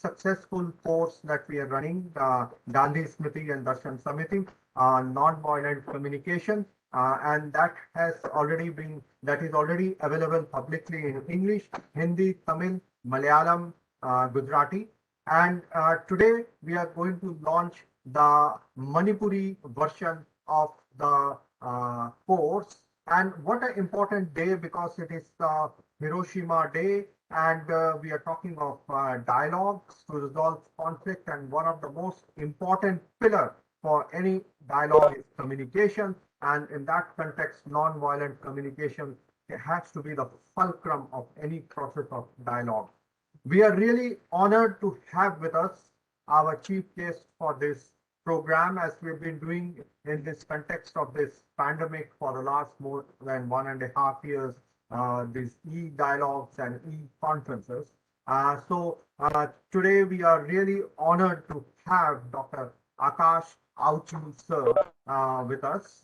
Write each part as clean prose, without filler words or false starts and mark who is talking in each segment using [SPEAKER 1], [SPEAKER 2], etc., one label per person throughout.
[SPEAKER 1] successful course that we are running, Gandhi Smriti and Darshan Samiti, non-violent communication, and that is already available publicly in English, Hindi, Tamil, Malayalam, Gujarati, and today we are going to launch the Manipuri version of the course. And what an important day, because it is the Hiroshima Day, and we are talking of dialogues to resolve conflict, and one of the most important pillar for any dialogue is communication, and in that context, non-violent communication has to be the fulcrum of any process of dialogue. We are really honored to have with us our chief guest for this program, as we've been doing in this context of this pandemic for the last more than 1.5 years, these e-dialogues and e-conferences. Today we are really honored to have Dr. Akash Auchi sir with us,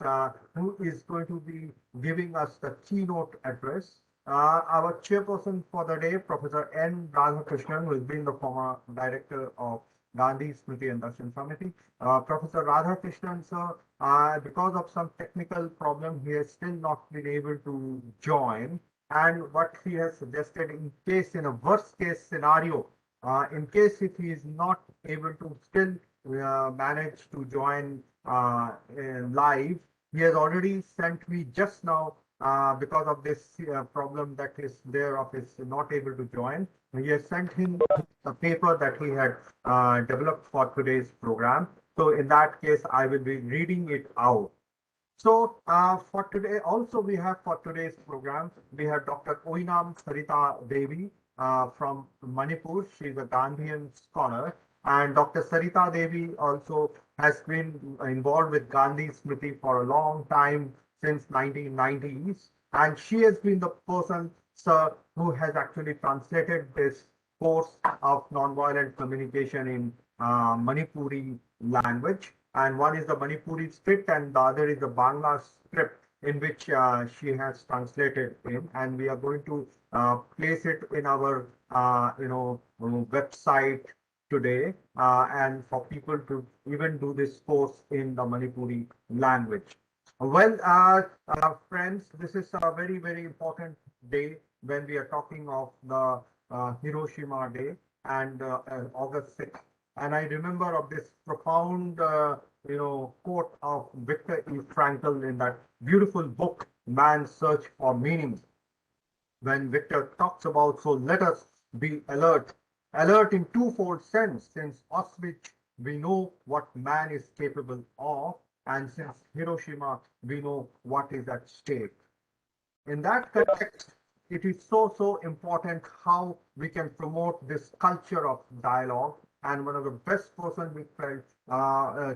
[SPEAKER 1] who is going to be giving us the keynote address. Our chairperson for the day, Professor N. Radhakrishnan, who has been the former director of Gandhi Smriti and Darshan Samiti. Professor Radhakrishnan, sir, because of some technical problem, he has still not been able to join. And what he has suggested, in case, in a worst case scenario, in case if he is not able to still manage to join live, he has already sent me just now, because of this problem that is there of his not able to join. He has sent him a paper that he had developed for today's program. So in that case, I will be reading it out. So for today, also we have for today's program, we have Dr. Oinam Sarita Devi from Manipur. She is a Gandhian scholar. And Dr. Sarita Devi also has been involved with Gandhi Smriti for a long time, since 1990s. And she has been the person, sir, who has actually translated this course of nonviolent communication in Manipuri language. And one is the Manipuri script, and the other is the Bangla script, in which she has translated in. And we are going to place it in our website today, and for people to even do this course in the Manipuri language. Well, friends, this is a very, very important day when we are talking of the Hiroshima Day and August 6th. And I remember of this profound, quote of Viktor E. Frankl in that beautiful book, Man's Search for Meaning, when Victor talks about, so let us be alert. Alert in twofold sense, since Auschwitz we know what man is capable of, and since Hiroshima we know what is at stake. In that context, it is so important how we can promote this culture of dialogue, and one of the best person we felt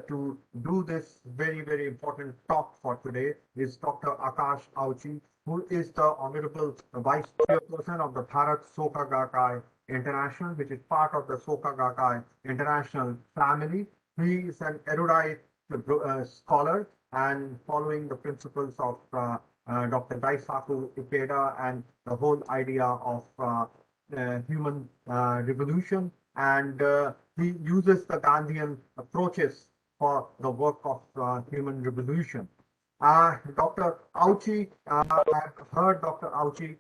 [SPEAKER 1] to do this very, very important talk for today is Dr. Akash Auchi, who is the Honorable Vice Chairperson of the Bharat Soka Gakkai International, which is part of the Soka Gakkai International family. He is an erudite scholar, and following the principles of Dr. Daisaku Ikeda and the whole idea of human revolution, and he uses the Gandhian approaches for the work of human revolution. Dr. Auchi, I've heard Dr. Auchi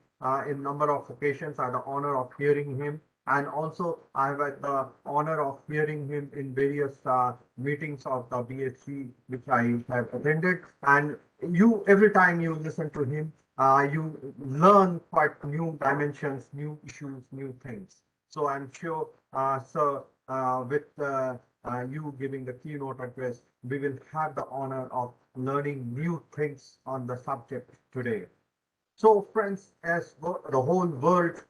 [SPEAKER 1] in number of occasions. I had the honor of hearing him, and also I've had the honor of hearing him in various meetings of the BSc, which I have attended. And every time you listen to him, you learn quite new dimensions, new issues, new things. So I'm sure, sir, with you giving the keynote address, we will have the honor of learning new things on the subject today. So, friends, as the whole world,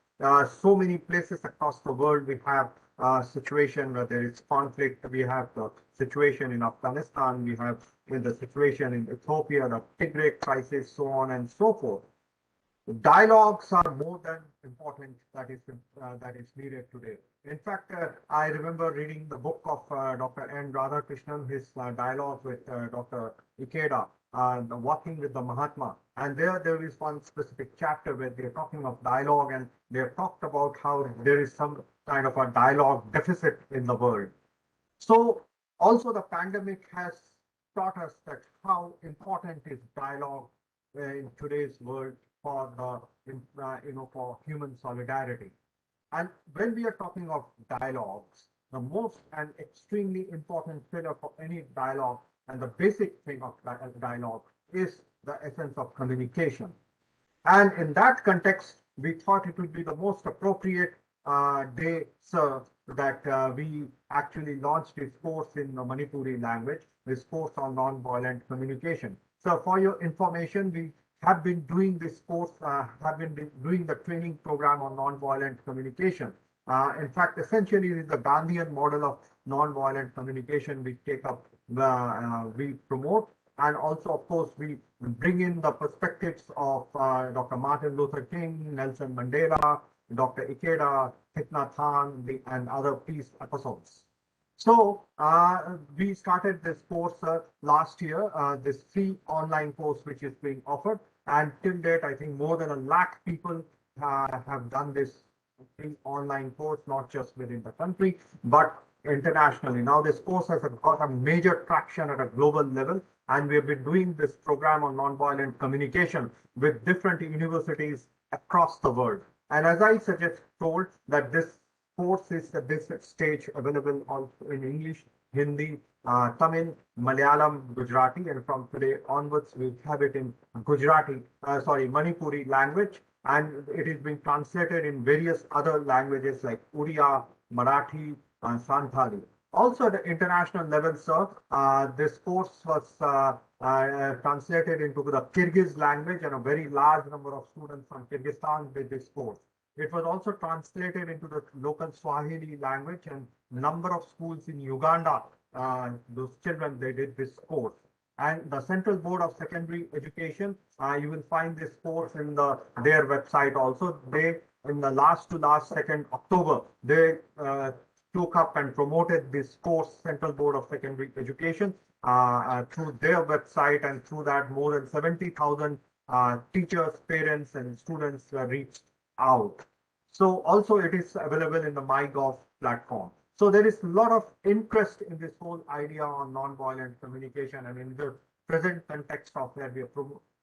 [SPEAKER 1] so many places across the world, we have a situation where there is conflict. We have the situation in Afghanistan, we have the situation in Ethiopia, the Tigray crisis, so on and so forth. Dialogues are more than important that is needed today. In fact, I remember reading the book of Dr. N. Radhakrishnan, his dialogue with Dr. Ikeda, Walking with the Mahatma. And there is one specific chapter where they're talking of dialogue, and they've talked about how there is some kind of a dialogue deficit in the world. So also the pandemic has taught us that how important is dialogue in today's world for for human solidarity. And when we are talking of dialogues, the most and extremely important pillar for any dialogue and the basic thing of dialogue is the essence of communication. And in that context, we thought it would be the most appropriate day, sir, that we actually launched this course in the Manipuri language, this course on non-violent communication. So for your information, we have been doing this course, have been doing the training program on non-violent communication. In fact, essentially, it is the Gandhian model of non-violent communication we take up, we promote, and also, of course, we bring in the perspectives of Dr. Martin Luther King, Nelson Mandela, Dr. Ikeda, Thich Nhat Hanh, and other peace episodes. So we started this course last year, this free online course which is being offered. And till date, I think more than 1 lakh people have done this free online course, not just within the country, but internationally. Now this course has got a major traction at a global level, and we have been doing this program on nonviolent communication with different universities across the world. And as I suggest told that this course is at this stage available also in English, Hindi, Tamil, Malayalam, Gujarati, and from today onwards we have it in Manipuri language, and it is being translated in various other languages like Odia, Marathi, and Santali. Also, at the international level, sir, this course was translated into the Kyrgyz language, and a very large number of students from Kyrgyzstan did this course. It was also translated into the local Swahili language, and number of schools in Uganda, those children, they did this course. And the Central Board of Secondary Education, you will find this course in their website also. They, in the last to last second October, they took up and promoted this course, Central Board of Secondary Education, through their website, and through that more than 70,000 teachers, parents, and students reached out. So also it is available in the MyGov platform. So there is a lot of interest in this whole idea on non-violent communication, and in the present context of where we are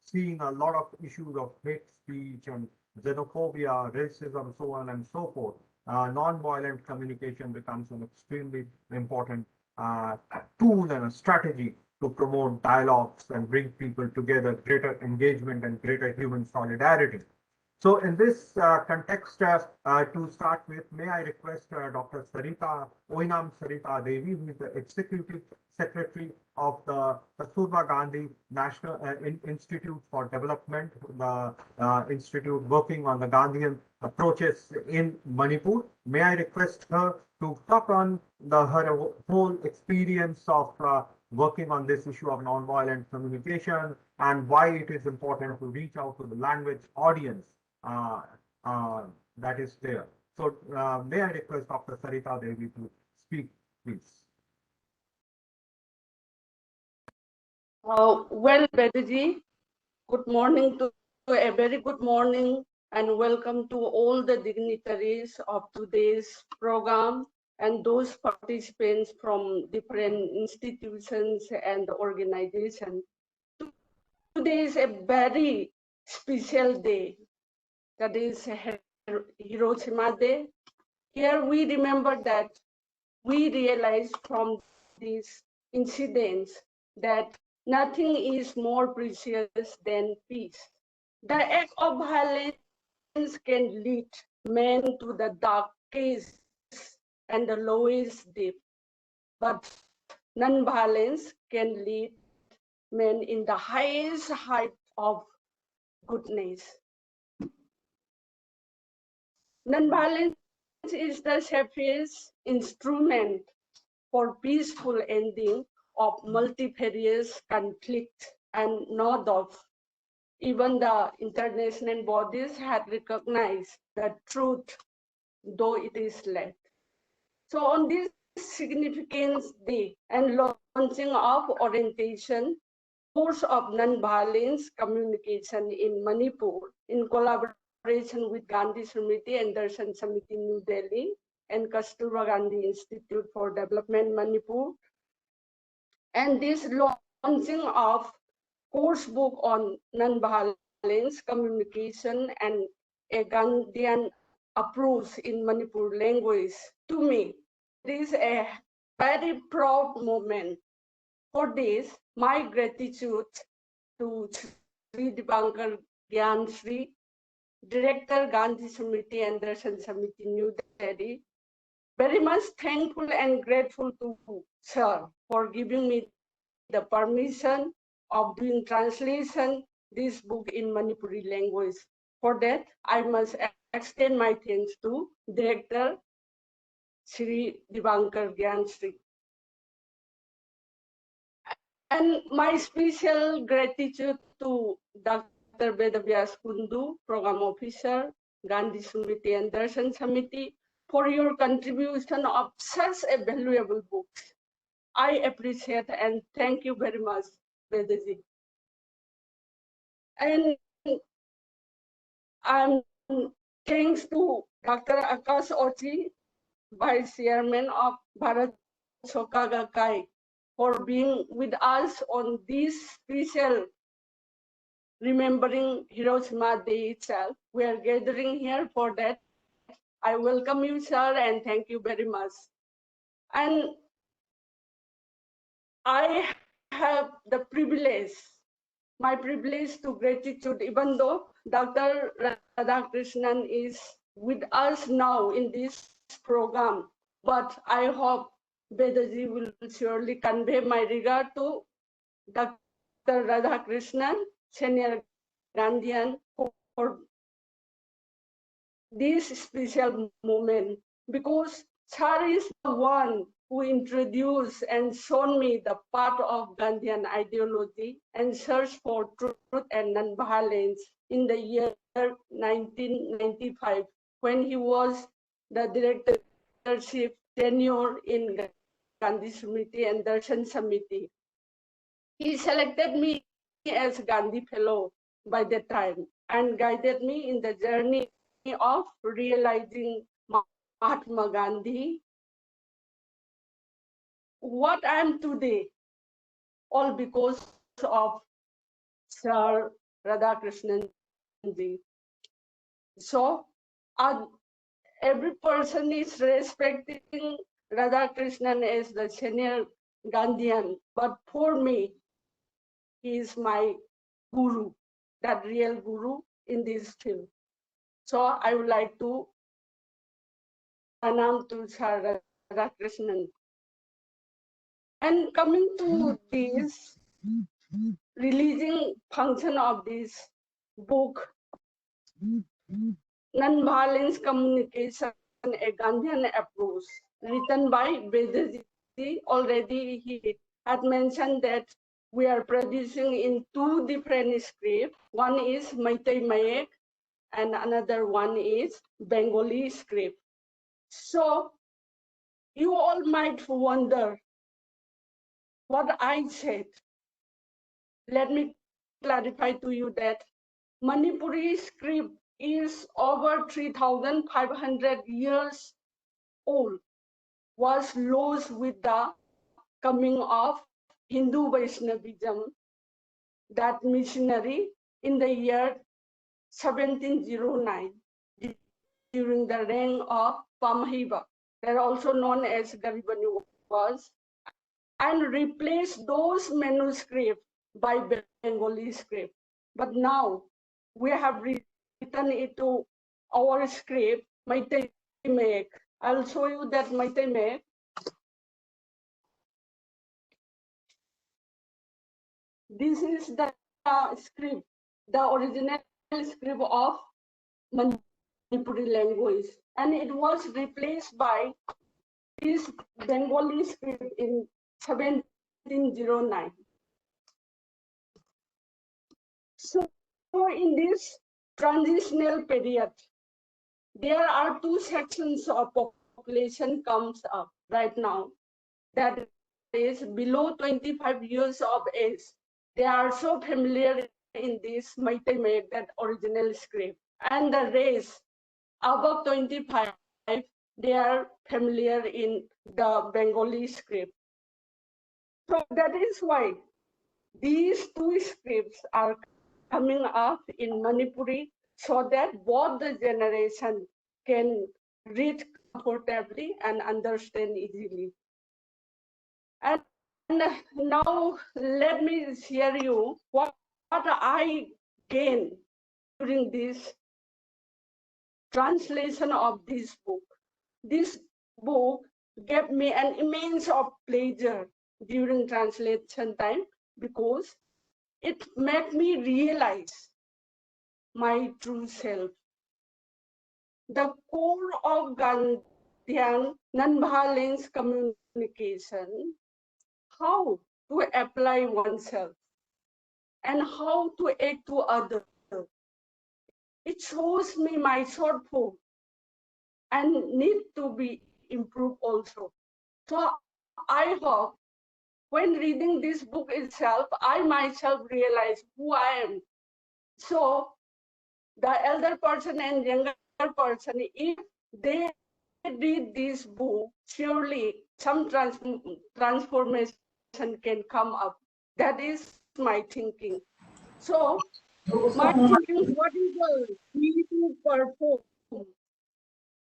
[SPEAKER 1] seeing a lot of issues of hate speech and xenophobia, racism, so on and so forth. Non-violent communication becomes an extremely important tool and a strategy to promote dialogues and bring people together, greater engagement and greater human solidarity. So in this context, to start with, may I request Dr. Oinam Sarita Devi, who is the Executive Secretary of the Kasturba Gandhi National Institute for Development, the institute working on the Gandhian approaches in Manipur. May I request her to talk on her whole experience of working on this issue of nonviolent communication and why it is important to reach out to the language audience that is there. So may I request Dr. Sarita Devi to speak, please.
[SPEAKER 2] Well, Beduji, good morning to a very good morning, and welcome to all the dignitaries of today's program and those participants from different institutions and organizations. Today is a very special day. That is Hiroshima Day. Here we remember that we realize from these incidents that nothing is more precious than peace. The act of violence can lead men to the dark caves and the lowest depth, but non-violence can lead men in the highest height of goodness. Non-violence is the safest instrument for peaceful ending of multifarious conflict, and no doubt even the international bodies had recognized the truth, though it is late. So on this significant day and launching of orientation, course of non-violence communication in Manipur in collaboration with Gandhi Samiti and Darshan Samiti New Delhi and Kasturba Gandhi Institute for Development, Manipur. And this launching of course book on non-violence, communication, and a Gandhian approach in Manipur language. To me, it is a very proud moment. For this, my gratitude to Sri Dipankar Gyan Sri, Director Gandhi Samiti and Darshan Samiti, New Delhi. Very much thankful and grateful to Sir for giving me the permission of doing translation this book in Manipuri language. For that, I must extend my thanks to Director Sri Dipankar Gyan Sri. And my special gratitude to Dr. Vedavyas Kundu, Program Officer, Gandhi Smriti and Darshan Samiti, for your contribution of such a valuable book. I appreciate and thank you very much, Vedaji. And thanks to Dr. Akash Ochi, Vice Chairman of Bharat Soka Gakkai, for being with us on this special remembering Hiroshima Day itself. We are gathering here for that. I welcome you, sir, and thank you very much. And I have the privilege, my privilege to gratitude, even though Dr. Radhakrishnan is with us now in this program, but I hope Vedaji will surely convey my regard to Dr. Radhakrishnan, Senior Gandhian, for this special moment, because Sir is the one who introduced and shown me the path of Gandhian ideology and search for truth and non-violence in the year 1995, when he was the directorship tenure in Gandhi Samiti and Darshan Samiti. He selected me as Gandhi Fellow by that time and guided me in the journey of realizing Mahatma Gandhi. What I am today, all because of Sir Radhakrishnan ji. So every person is respecting Radhakrishnan as the senior Gandhian, but for me, he is my guru, that real guru in this field. So I would like to pranam to Sir Radhakrishnan. And coming to this releasing function of this book, Non-Violence Communication, a Gandhian Approach, written by Vedaji. Already he had mentioned that we are producing in two different scripts. One is Meitei Mayek and another one is Bengali script. So you all might wonder what I said. Let me clarify to you that Manipuri script is over 3,500 years old, was lost with the coming of Hindu Vaishnavism, that missionary, in the year 1709, during the reign of Pamahiba, they're also known as Garibani was, and replaced those manuscripts by Bengali script. But now we have written it to our script, Meitei Mayek. I'll show you that Meitei Mayek. This is the script, the original script of Manipuri language, and it was replaced by this Bengali script in 1709. So in this transitional period, there are two sections of population comes up right now, that is below 25 years of age. They are so familiar in this Meitei Mayek, that original script, and the race above 25, they are familiar in the Bengali script. So that is why these two scripts are coming up in Manipuri so that both the generation can read comfortably and understand easily. And now let me share you what I gained during this translation of this book. This book gave me an immense of pleasure during translation time because it made me realize my true self. The core of Gandhian non-violence communication, how to apply oneself and how to act to others. It shows me my shortfall and need to be improved also. So I hope when reading this book itself, I myself realize who I am. So the elder person and younger person, if they read this book, surely some transformation can come up. That is my thinking. So my thinking, what is the need to perform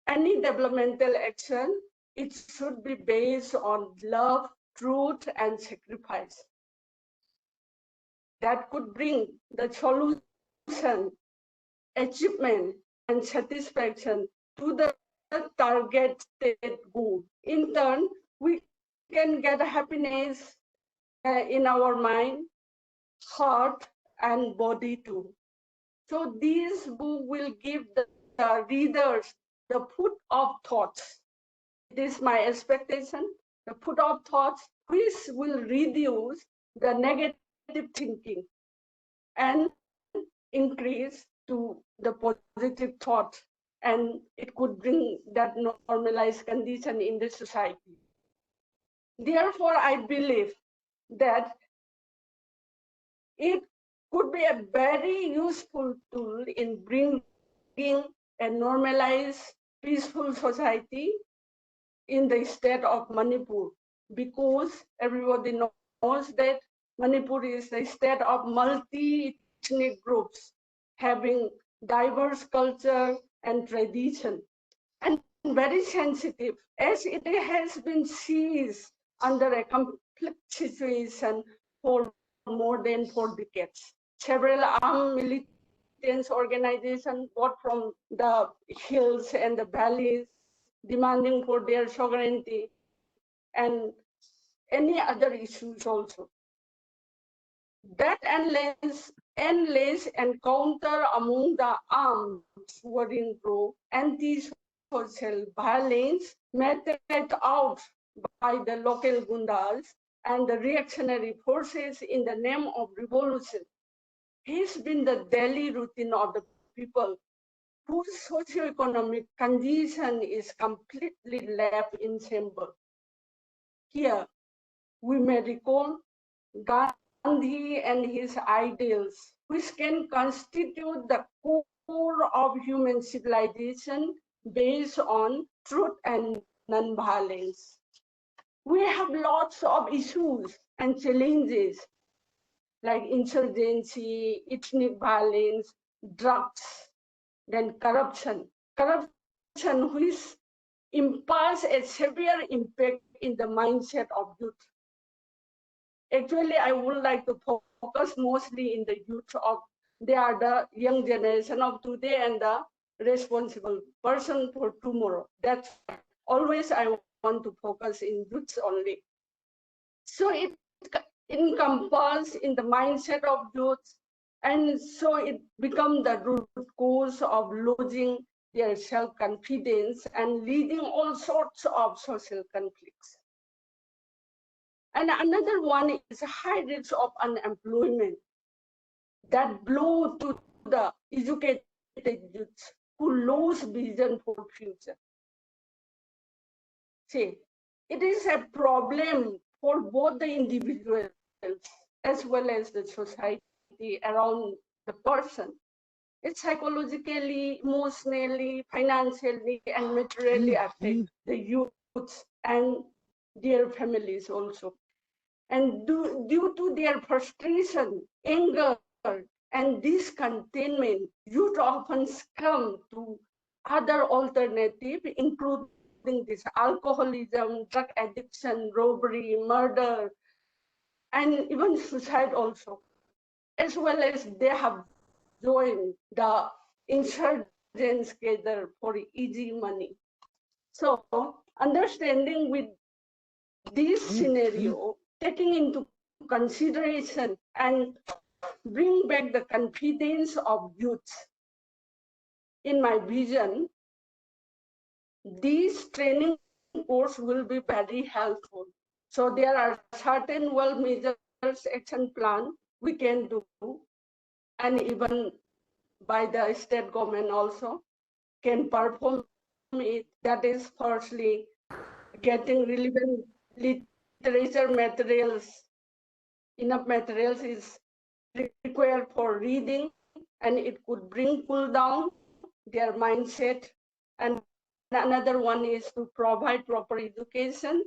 [SPEAKER 2] any developmental action? It should be based on love, truth, and sacrifice. That could bring the solution, achievement, and satisfaction to the target state goal. In turn, we can get happiness in our mind, heart, and body too. So this book will give the readers the food of thoughts. It is my expectation, the food of thoughts, which will reduce the negative thinking and increase to the positive thought, and it could bring that normalized condition in the society. Therefore, I believe that it could be a very useful tool in bringing a normalized, peaceful society in the state of Manipur, because everybody knows that Manipur is a state of multi-ethnic groups having diverse culture and tradition, and very sensitive as it has been seized under a conflict situation for more than 4 decades. Several armed militants organizations, both from the hills and the valleys, demanding for their sovereignty and any other issues also. That endless encounter among the armed warring group, anti-social violence meted out by the local gundas and the reactionary forces in the name of revolution has been the daily routine of the people whose socio-economic condition is completely left in shambles. Here, we may recall Gandhi and his ideals, which can constitute the core of human civilization based on truth and non-violence. We have lots of issues and challenges like insurgency, ethnic violence, drugs, then corruption. Corruption which imparts a severe impact in the mindset of youth. Actually, I would like to focus mostly in the youth of, they are the young generation of today and the responsible person for tomorrow. That's always I want to focus in youth only. So it encompasses in the mindset of youth, and so it becomes the root cause of losing their self-confidence and leading all sorts of social conflicts. And another one is high rates of unemployment that blow to the educated youth who lose vision for future. See, it is a problem for both the individuals as well as the society around the person. it psychologically, emotionally, financially, and materially affect the youths and their families also. And due to their frustration, anger, and discontentment, youth often succumb to other alternatives, including this alcoholism, drug addiction, robbery, murder, and even suicide also, as well as they have joined the insurgents gather for easy money. So understanding with this scenario, taking into consideration and bring back the confidence of youth. In my vision, this training course will be very helpful. So there are certain well measures action plan we can do, and even by the state government also can perform it. That is firstly getting relevant literature materials. Enough materials is required for reading, and it could bring cool down their mindset. And another one is to provide proper education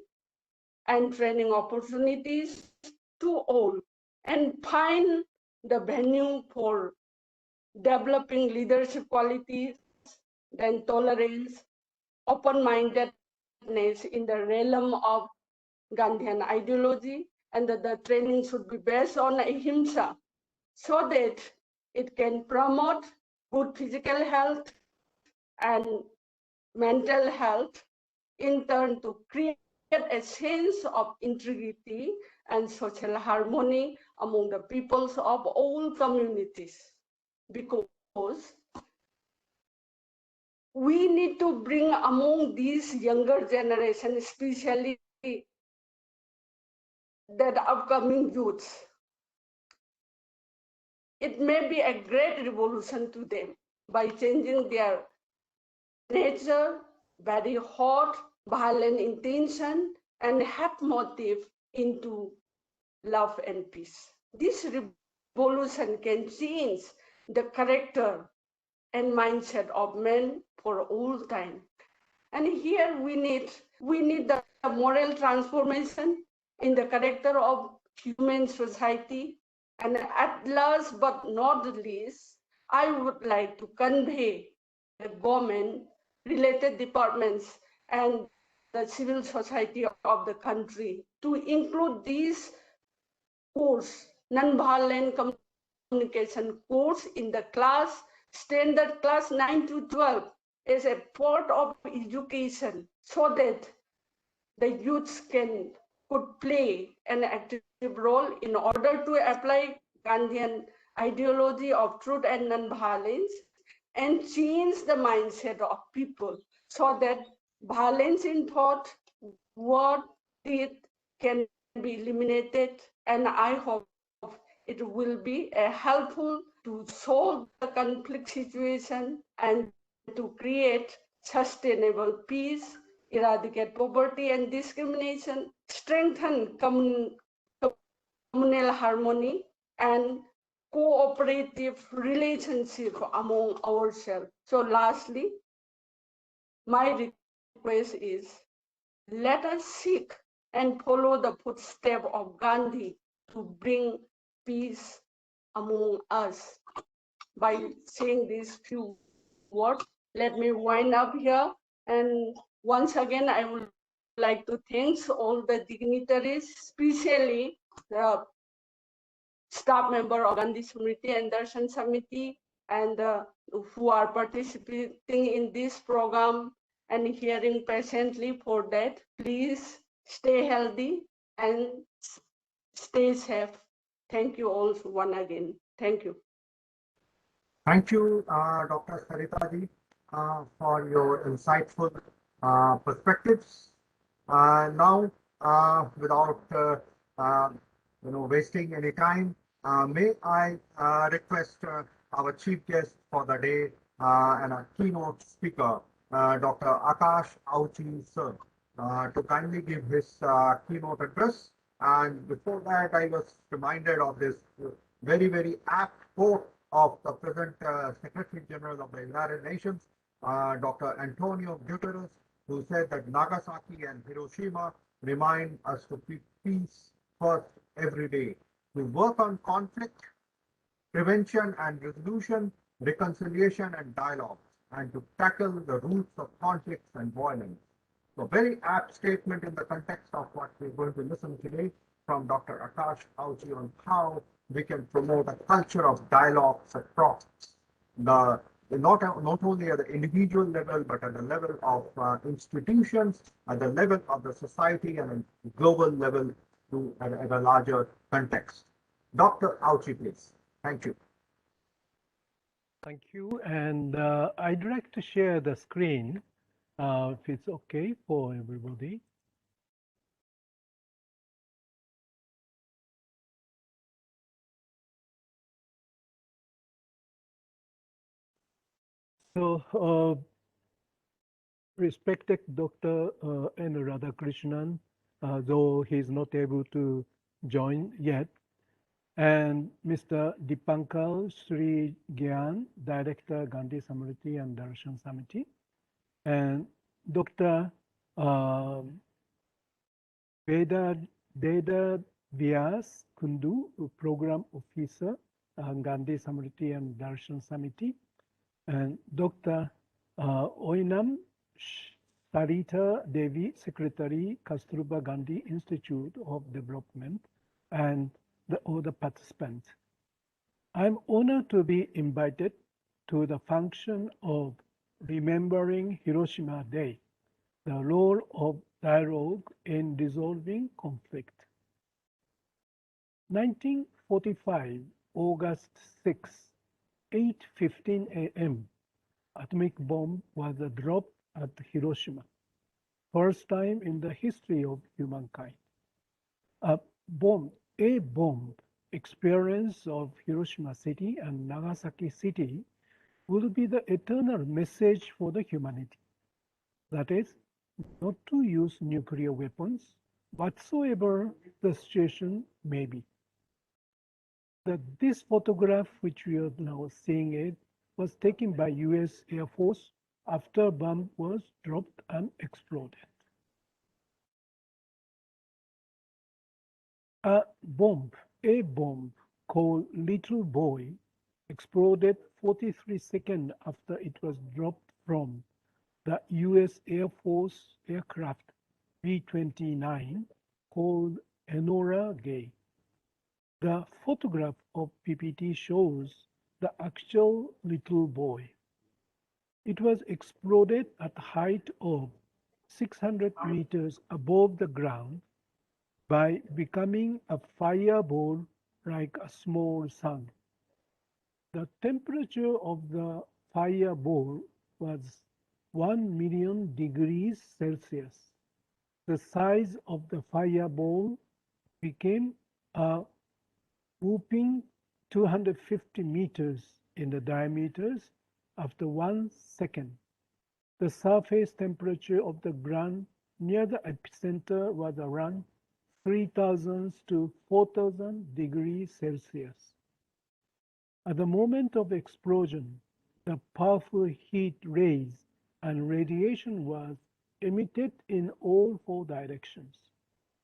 [SPEAKER 2] and training opportunities to all, and find the venue for developing leadership qualities, then tolerance, open-mindedness in the realm of Gandhian ideology, and that the training should be based on ahimsa, so that it can promote good physical health and mental health, in turn to create a sense of integrity and social harmony among the peoples of all communities. Because we need to bring among these younger generation, especially that upcoming youths, it may be a great revolution to them by changing their nature, very hot, violent intention, and hate motive into love and peace. This revolution can change the character and mindset of men for all time. And here we need the moral transformation in the character of human society. And at last but not least, I would like to convey the government, related departments, and the civil society of the country to include these course, non-violent communication course, in the class, standard class 9 to 12, as a part of education, so that the youths could play an active role in order to apply Gandhian ideology of truth and non-violence and change the mindset of people, so that violence in thought, word, deed can be eliminated. And I hope it will be a helpful to solve the conflict situation and to create sustainable peace, eradicate poverty and discrimination, strengthen communal harmony, and cooperative relationship among ourselves. So lastly, my request is, let us seek and follow the footsteps of Gandhi to bring peace among us. By saying these few words, let me wind up here. And once again, I would like to thank all the dignitaries, especially the staff member of Gandhi Smriti and Darshan Samiti, and who are participating in this program and hearing patiently for that. Please stay healthy and stay safe. Thank you all once again. Thank you.
[SPEAKER 1] Thank you, Dr. Saritaji, for your insightful perspectives. Now, without uh, wasting any time, may I request our chief guest for the day and our keynote speaker, Dr. Akash Auchi, sir, to kindly give his keynote address. And before that, I was reminded of this very, very apt quote of the present Secretary General of the United Nations, Dr. Antonio Guterres, who said that Nagasaki and Hiroshima remind us to be peace first every day, to work on conflict prevention and resolution, reconciliation and dialogue, and to tackle the roots of conflicts and violence. So very apt statement in the context of what we're going to listen today from Dr. Akash Auchi on how we can promote a culture of dialogues across the not only at the individual level, but at the level of institutions, at the level of the society, and a global level at a larger context. Dr. Auchi, please. Thank you.
[SPEAKER 3] Thank you. And I'd like to share the screen if it's okay for everybody. So, respected Dr. N. Radhakrishnan, though he's not able to join yet, and Mr. Dipankar Sri Gyan, Director, Gandhi Samriti and Darshan Samiti, and Dr. Veda Vyas Kundu, Program Officer, Gandhi Samriti and Darshan Samiti, and Dr. Oinam Sarita Devi, Secretary, Kasturba Gandhi Institute of Development, and the other participants. I'm honored to be invited to the function of Remembering Hiroshima Day, the role of dialogue in resolving conflict. 1945, August 6, 8:15 a.m., atomic bomb was dropped at Hiroshima, first time in the history of humankind. A bomb experience of Hiroshima city and Nagasaki city will be the eternal message for the humanity. That is, not to use nuclear weapons whatsoever the situation may be. This photograph, which we are now seeing it, was taken by US Air Force after a bomb was dropped and exploded. A bomb called Little Boy exploded 43 seconds after it was dropped from the US Air Force aircraft B-29 called Enola Gay. The photograph of PPT shows the actual Little Boy. It was exploded at a height of 600 meters above the ground by becoming a fireball like a small sun. The temperature of the fireball was 1 million degrees Celsius. The size of the fireball became a whooping 250 meters in the diameters after 1 second. The surface temperature of the ground near the epicenter was around 3000 to 4000 degrees Celsius. At the moment of explosion, the powerful heat rays and radiation was emitted in all four directions.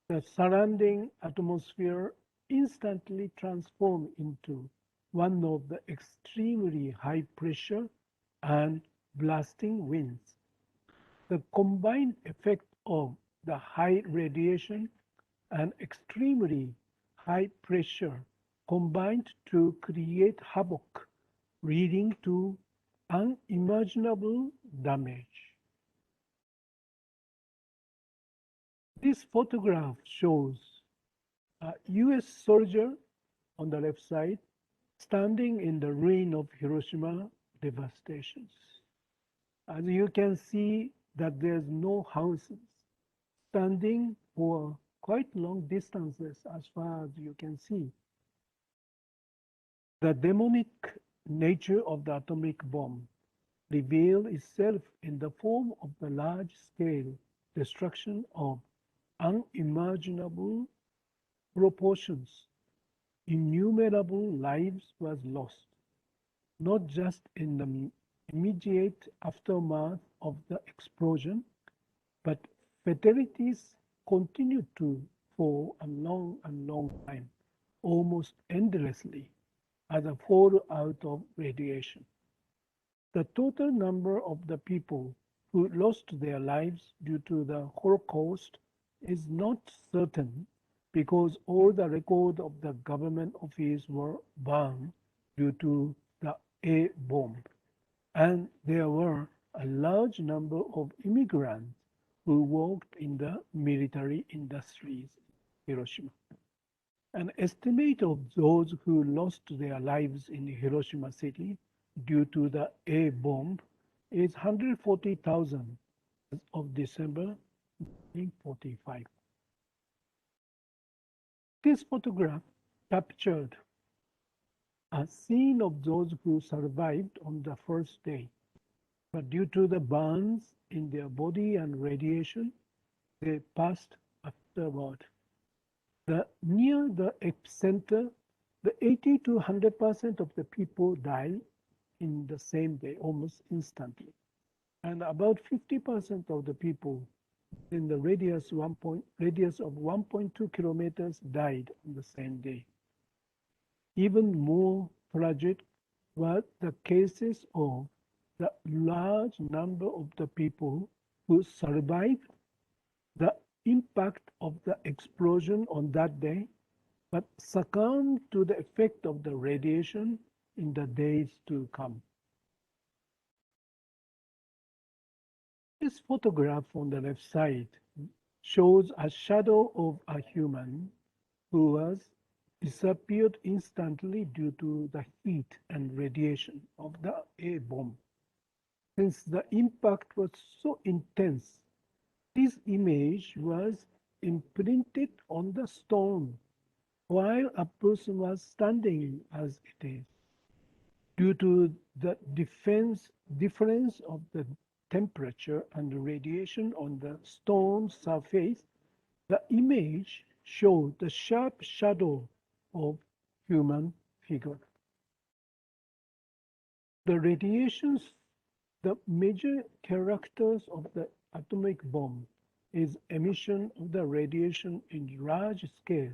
[SPEAKER 3] The surrounding atmosphere instantly transformed into one of the extremely high pressure and blasting winds. The combined effect of the high radiation and extremely high pressure combined to create havoc, leading to unimaginable damage. This photograph shows a US soldier on the left side standing in the ruin of Hiroshima devastations. As you can see that there's no houses, standing for quite long distances as far as you can see. The demonic nature of the atomic bomb revealed itself in the form of the large-scale destruction of unimaginable proportions. Innumerable lives was lost. not just in the immediate aftermath of the explosion, but fatalities continued to for a long time, almost endlessly, as a fallout of radiation. The total number of the people who lost their lives due to the Holocaust is not certain because all the records of the government office were burned due to the A bomb, and there were a large number of immigrants who worked in the military industries in Hiroshima. An estimate of those who lost their lives in Hiroshima city due to the A bomb is 140,000 as of December 1945. This photograph captured a scene of those who survived on the first day, but due to the burns in their body and radiation, they passed afterward. Near the epicenter, the 80 to 100% of the people died in the same day, almost instantly. And about 50% of the people in the radius of 1.2 kilometers died on the same day. Even more tragic were the cases of the large number of the people who survived the impact of the explosion on that day, but succumbed to the effect of the radiation in the days to come. This photograph on the left side shows a shadow of a human who was disappeared instantly due to the heat and radiation of the A bomb. Since the impact was so intense, this image was imprinted on the stone while a person was standing as it is. Due to the difference of the temperature and the radiation on the stone surface, the image showed the sharp shadow of human figure. The radiations, the major characters of the atomic bomb is emission of the radiation in large scale,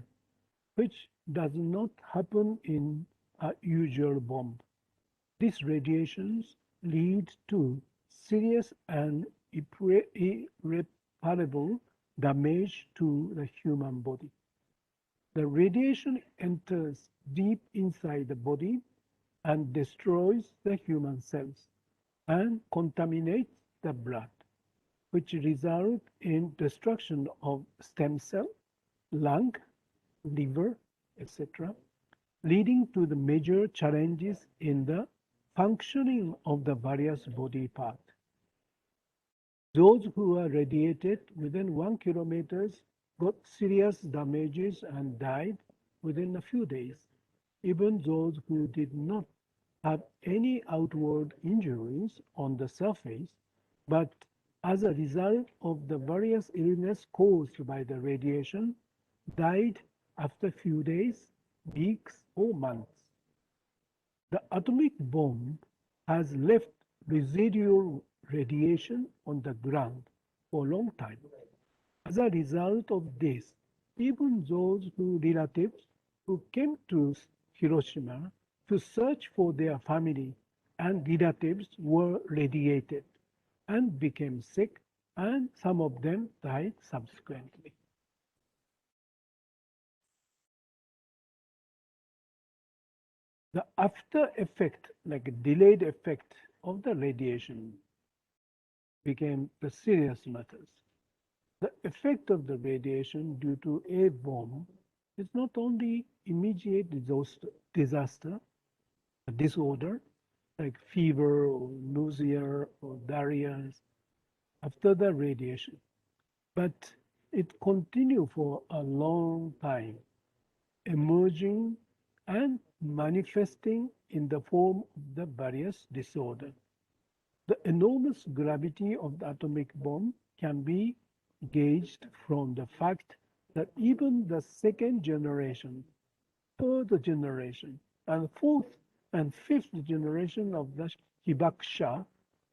[SPEAKER 3] which does not happen in a usual bomb. These radiations lead to serious and irreparable damage to the human body. The radiation enters deep inside the body and destroys the human cells and contaminates the blood, which result in destruction of stem cell, lung, liver, etc., leading to the major challenges in the functioning of the various body parts. Those who were radiated within 1 kilometer got serious damages and died within a few days. Even those who did not have any outward injuries on the surface, but as a result of the various illness caused by the radiation, died after a few days, weeks, or months. The atomic bomb has left residual radiation on the ground for a long time. As a result of this, even those relatives who came to Hiroshima to search for their family and relatives were radiated and became sick, and some of them died subsequently. The after effect, like a delayed effect of the radiation, became the serious matters. The effect of the radiation due to a bomb is not only immediate disaster, a disorder like fever or nausea or diarrhea after the radiation, but it continues for a long time, emerging and manifesting in the form of the various disorders. The enormous gravity of the atomic bomb can be gauged from the fact that even the second generation, third generation, and fourth and fifth generation of the Hibaksha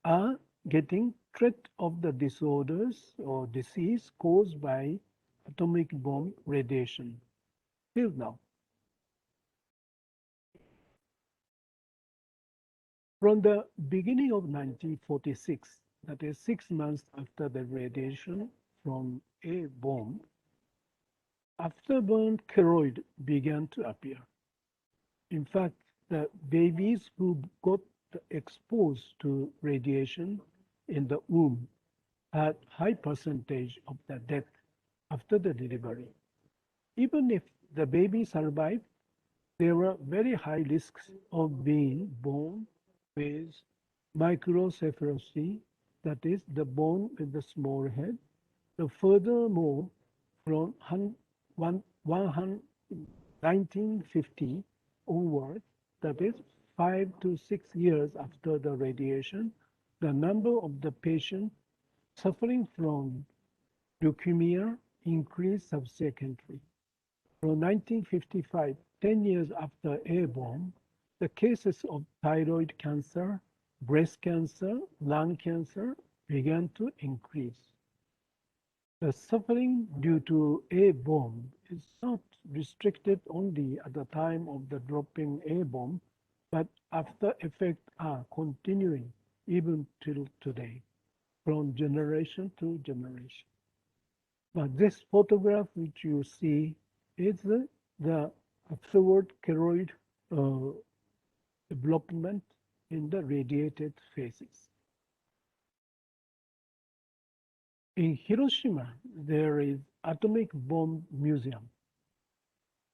[SPEAKER 3] are getting rid of the disorders or disease caused by atomic bomb radiation. Till now. From the beginning of 1946, that is 6 months after the radiation from a bomb, afterburn keroid began to appear. In fact, the babies who got exposed to radiation in the womb had high percentage of the death after the delivery. Even if the baby survived, there were very high risks of being born with microcephaly, that is, the bone with the small head. So furthermore, from 1950 onward, that is 5 to 6 years after the radiation, the number of the patients suffering from leukemia increased subsequently. From 1955, 10 years after A bomb, the cases of thyroid cancer, breast cancer, lung cancer began to increase. The suffering due to A bomb is not restricted only at the time of the dropping A bomb, but after effects are continuing even till today, from generation to generation. But this photograph which you see is the afterward keroid development in the radiated phases. In Hiroshima, there is Atomic Bomb Museum.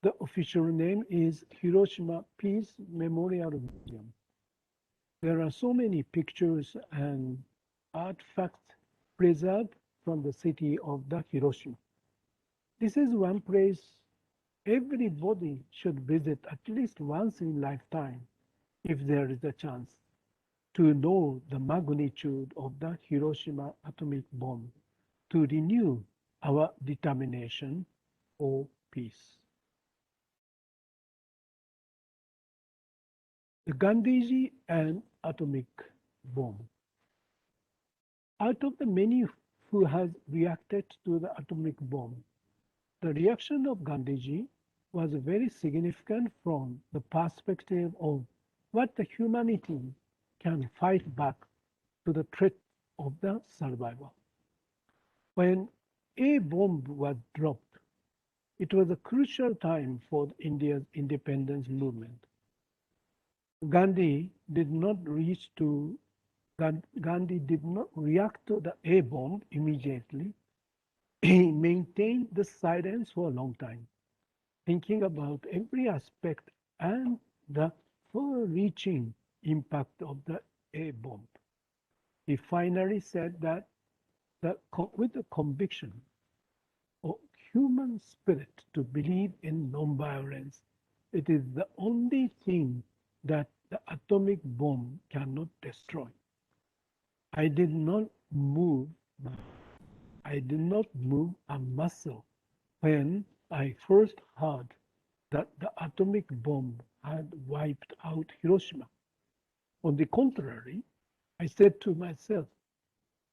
[SPEAKER 3] The official name is Hiroshima Peace Memorial Museum. There are so many pictures and artifacts preserved from the city of the Hiroshima. This is one place everybody should visit at least once in lifetime if there is a chance to know the magnitude of the Hiroshima atomic bomb, to renew our determination for peace. The Gandhiji and atomic bomb. Out of the many who have reacted to the atomic bomb, the reaction of Gandhiji was very significant from the perspective of what the humanity can fight back to the threat of the survival. When a bomb was dropped, it was a crucial time for India's independence movement. Gandhi did not react to the A bomb immediately. He maintained the silence for a long time, thinking about every aspect and the far-reaching impact of the A bomb. He finally said that with the conviction of human spirit to believe in nonviolence, it is the only thing that the atomic bomb cannot destroy. I did not move a muscle when I first heard that the atomic bomb had wiped out Hiroshima. On the contrary, I said to myself,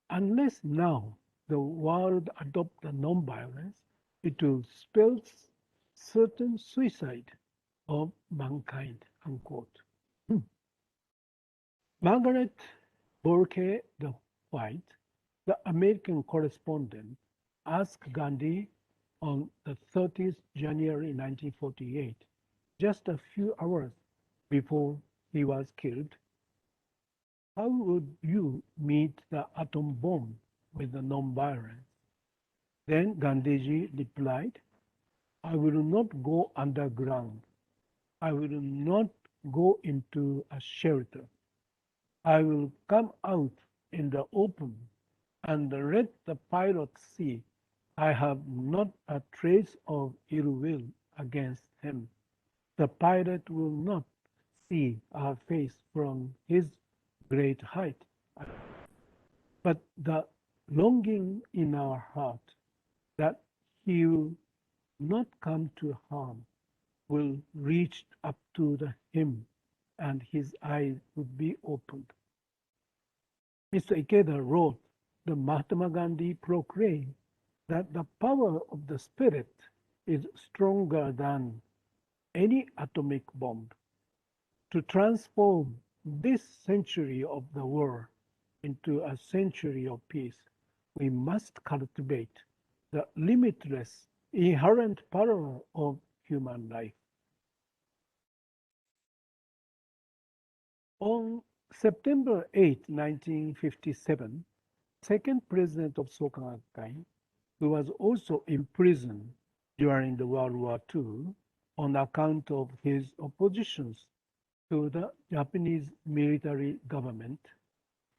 [SPEAKER 3] unless now the world adopts the nonviolence, it will spell certain suicide of mankind, unquote. Margaret Burke the White, the American correspondent, asked Gandhi on the 30th January 1948, just a few hours before he was killed, how would you meet the atom bomb with the non-violence? Then Gandhiji replied, I will not go underground. I will not go into a shelter. I will come out in the open and let the pilot see I have not a trace of ill will against him. The pilot will not see our face from his great height, but the longing in our heart that he will not come to harm will reach up to him and his eyes would be opened. Mr. Ikeda wrote, the Mahatma Gandhi proclaimed that the power of the spirit is stronger than any atomic bomb. To transform this century of the war into a century of peace, we must cultivate the limitless inherent power of human life. On September 8, 1957, second president of Soka Gakkai, who was also imprisoned during the World War II on account of his oppositions to the Japanese military government,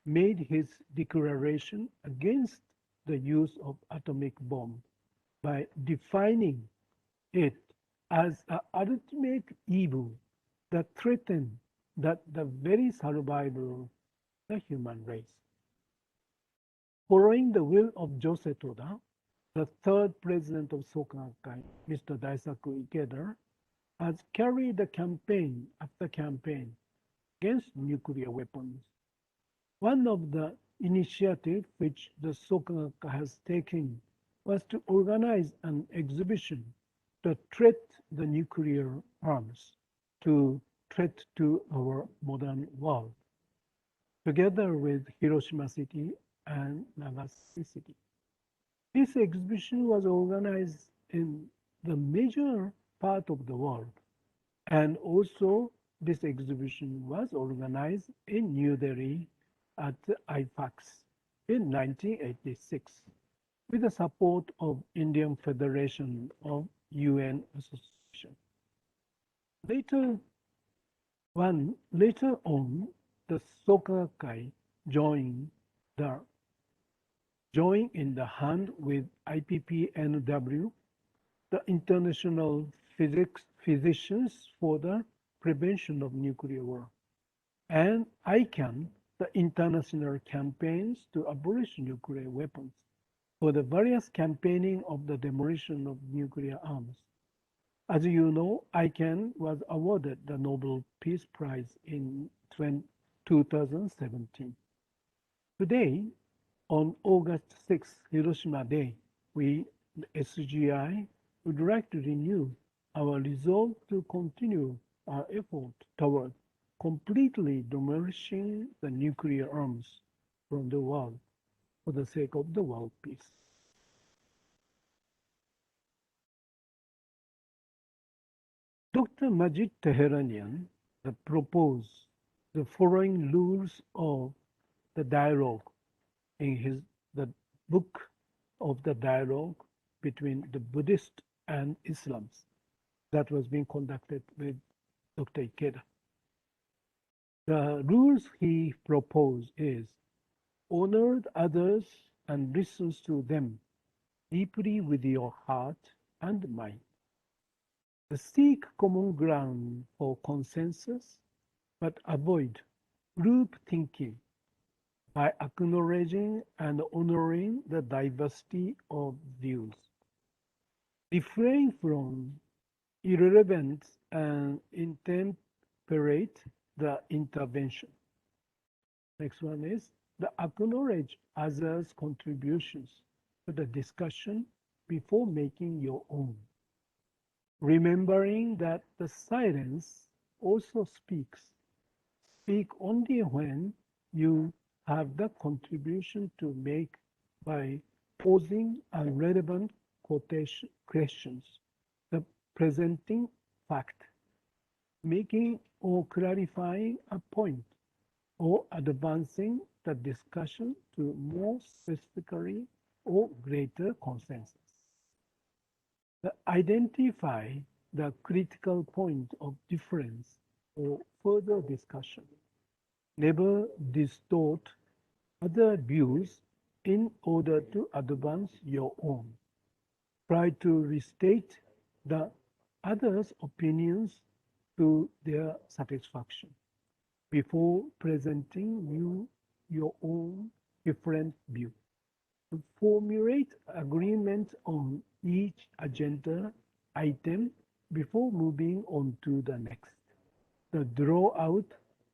[SPEAKER 3] made his declaration against the use of atomic bomb by defining it as an ultimate evil that threatened that the very survival of the human race. Following the will of Jose Toda, the third president of Soka Gakkai, Mr. Daisaku Ikeda, has carried the campaign after campaign against nuclear weapons. One of the initiatives which the Soka Gakkai has taken was to organize an exhibition to threat the nuclear arms to threat to our modern world, together with Hiroshima City and Nagasaki City. This exhibition was organized in the major part of the world, and also this exhibition was organized in New Delhi at the IFAX in 1986 with the support of Indian Federation of UN Association. Later later on, the Soka Gakkai joined in the hand with IPPNW, the International Physicians for the Prevention of Nuclear War, and ICAN, the International Campaigns to Abolish Nuclear Weapons, for the various campaigning of the demolition of nuclear arms. As you know, ICAN was awarded the Nobel Peace Prize in 2017. Today, on August 6, Hiroshima Day, we, the SGI, would like to renew our resolve to continue our effort toward completely demolishing the nuclear arms from the world for the sake of the world peace. Dr. Majid Teheranian proposed the following rules of the dialogue in the book of the dialogue between the Buddhist and Islams that was being conducted with Dr. Ikeda. The rules he proposed is honor others and listen to them deeply with your heart and mind. Seek common ground for consensus, but avoid group thinking by acknowledging and honoring the diversity of views. Refrain from irrelevant and intemperate the intervention. Next one is the acknowledge others' contributions to the discussion before making your own. Remembering that the silence also speaks. Speak only when you have the contribution to make by posing a relevant questions, the presenting fact, making or clarifying a point, or advancing the discussion to more specifically or greater consensus. Identify the critical point of difference or further discussion. Never distort other views in order to advance your own. Try to restate the others' opinions to their satisfaction before presenting you your own different view. Formulate agreement on each agenda item before moving on to the next. draw out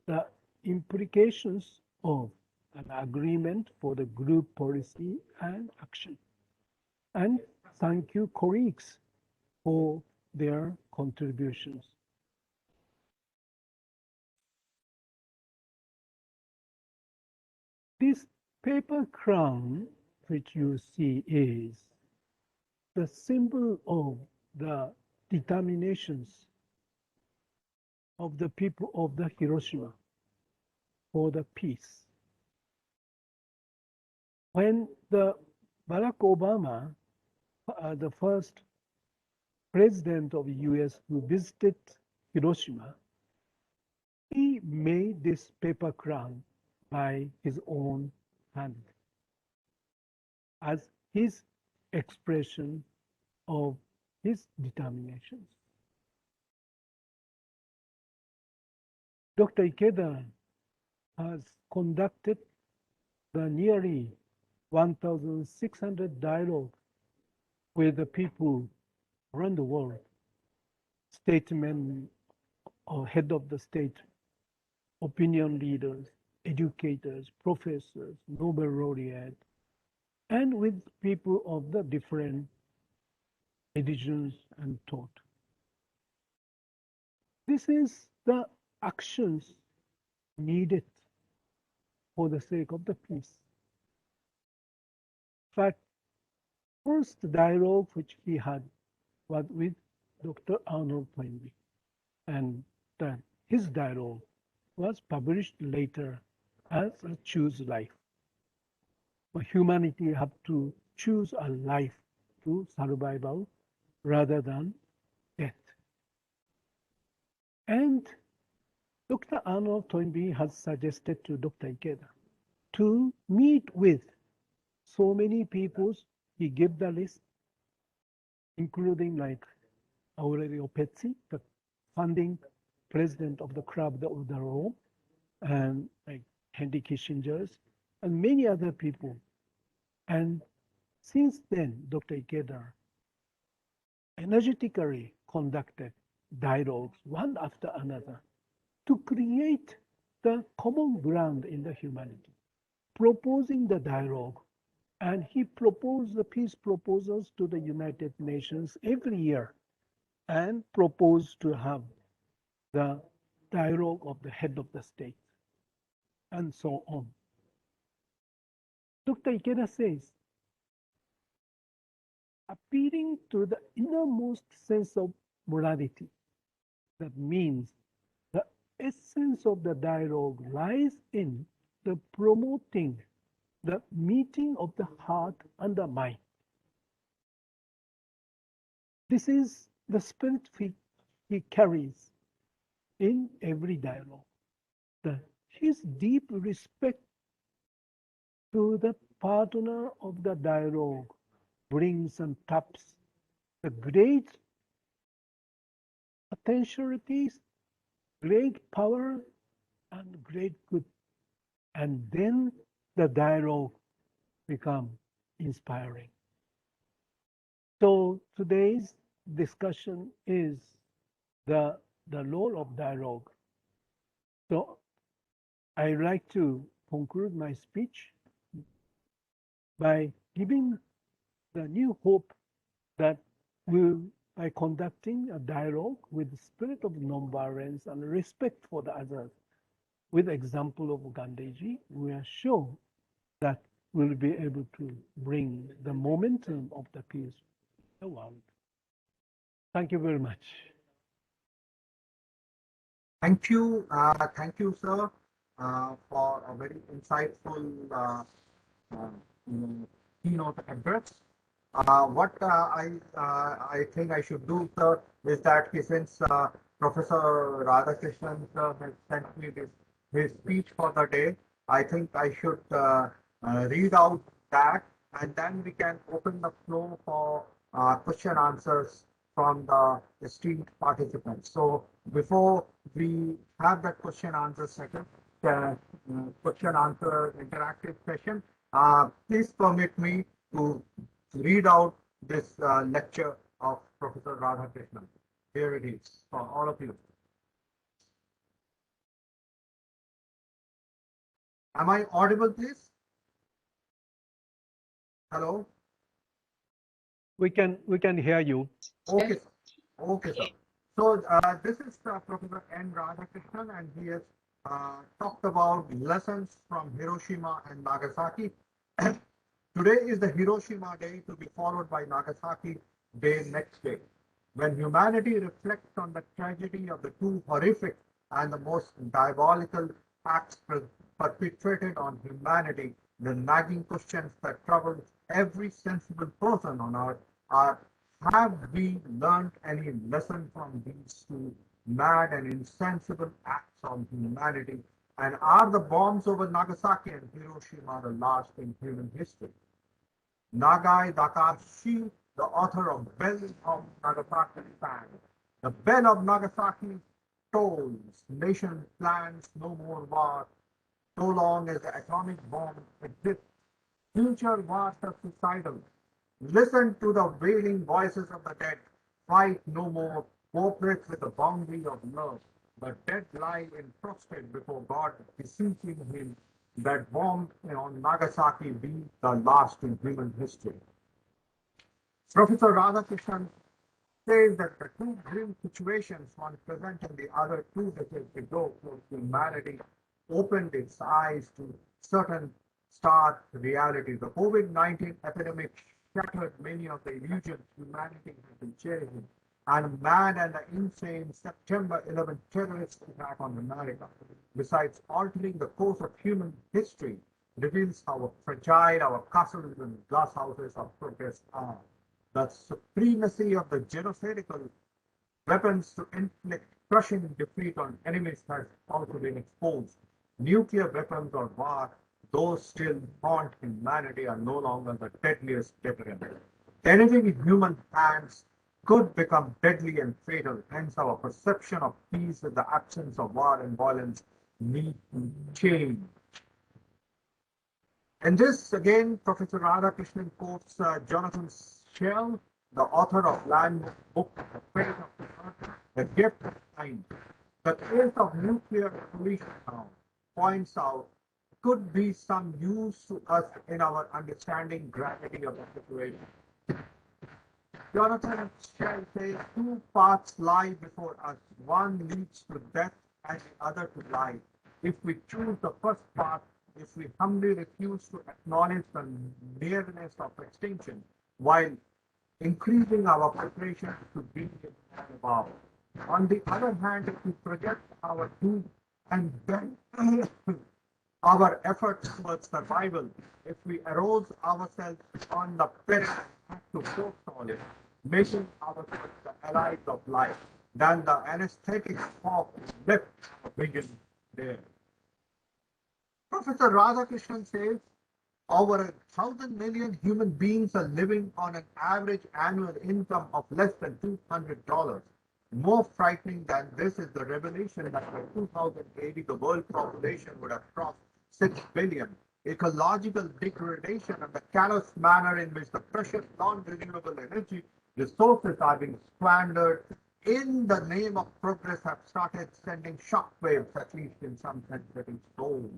[SPEAKER 3] the implications of an agreement for the group policy and action. And thank you, colleagues, for their contributions. This paper crown, which you see, is the symbol of the determinations of the people of the Hiroshima for the peace. When the Barack Obama, the first president of the US who visited Hiroshima, he made this paper crown by his own hand as his expression of his determinations. Dr. Ikeda has conducted the nearly 1,600 dialogue with the people around the world, statesmen or head of the state, opinion leaders, educators, professors, Nobel laureates, and with people of the different religions and thought. This is the actions needed for the sake of the peace. In fact, first dialogue which he had was with Dr. Arnold Toynbee, and his dialogue was published later as a Choose Life. Humanity have to choose a life to survival rather than death. And Dr. Arnold Toynbee has suggested to Dr. Ikeda to meet with so many people. He gave the list, including like Aurelio Pezzi, the founding president of the Club of the Rome, and like Henry Kissinger, and many other people. And since then, Dr. Ikeda energetically conducted dialogues one after another to create the common ground in the humanity, proposing the dialogue. And he proposed the peace proposals to the United Nations every year and proposed to have the dialogue of the head of the state and so on. Dr. Ikeda says, appealing to the innermost sense of morality, that means the essence of the dialogue lies in the promoting the meeting of the heart and the mind. This is the spirit he carries in every dialogue. His deep respect to the partner of the dialogue brings and taps the great potentialities, great power, and great good. And then the dialogue becomes inspiring. So today's discussion is the role of dialogue. So I like to conclude my speech by giving the new hope that by conducting a dialogue with the spirit of nonviolence and respect for the others, with the example of Gandhi, we are sure that we'll be able to bring the momentum of the peace in the world. Thank you very much.
[SPEAKER 1] Thank you, sir, for a very insightful keynote address. What I think I should do, sir, is that since Professor Radhakrishnan sir has sent me his speech for the day, I think I should read out that, and then we can open the floor for question answers from the esteemed participants. So before we have that question answer session, question answer interactive session, please permit me to read out this lecture of Professor Radhakrishnan. Here it is for all of you. Am I audible, please? Hello?
[SPEAKER 3] We can hear you.
[SPEAKER 1] Okay, sir. Okay, sir. So this is Professor N. Radhakrishnan, and he has talked about lessons from Hiroshima and Nagasaki. Today is the Hiroshima Day, to be followed by Nagasaki Day next day, when humanity reflects on the tragedy of the two horrific and the most diabolical acts perpetrated on humanity. The nagging questions that trouble every sensible person on earth are: have we learned any lesson from these two mad and insensible acts on humanity? And are the bombs over Nagasaki and Hiroshima the last in human history? Nagai Dakashi, the author of Bell of Nagasaki, sang, "The bell of Nagasaki tolls, nation plans no more war, so long as the atomic bomb exists. Future wars are suicidal. Listen to the wailing voices of the dead. Fight no more. Cooperate with the boundary of love. The dead lie in prostrate before God, beseeching him that bomb on Nagasaki be the last in human history." Professor Radhakrishnan says that the two grim situations, one present and the other 2 decades ago, where humanity opened its eyes to certain stark realities. The COVID-19 epidemic shattered many of the illusions humanity had been cherishing, and mad and the insane September 11th terrorist attack on America, besides altering the course of human history, reveals how fragile our castles and glass houses of progress are. The supremacy of the genocidal weapons to inflict crushing defeat on enemies has also been exposed. Nuclear weapons or war, those still haunt humanity, are no longer the deadliest deterrent. Anything in human hands could become deadly and fatal. Hence, our perception of peace in the absence of war and violence need to change. And this again, Professor Radhakrishnan quotes Jonathan Shell, the author of Land Book, The Fate of the Earth, The Gift of Time. The case of nuclear pollution now points out could be some use to us in our understanding gravity of the situation. Jonathan Shell says two paths lie before us. One leads to death and the other to life. If we choose the first path, if we humbly refuse to acknowledge the nearness of extinction while increasing our preparation to bring it about. On the other hand, if we project our doom and then our efforts towards survival, if we arouse ourselves on the peril to forestall it, making ourselves the allies of life, then the anesthetic fog lifts a vision there. Professor Radhakrishnan says over 1,000 million human beings are living on an average annual income of less than $200. More frightening than this is the revelation that by 2080 the world population would have crossed 6 billion. Ecological degradation and the callous manner in which the precious non-renewable energy resources are being squandered in the name of progress have started sending shockwaves, at least in some sensitive souls.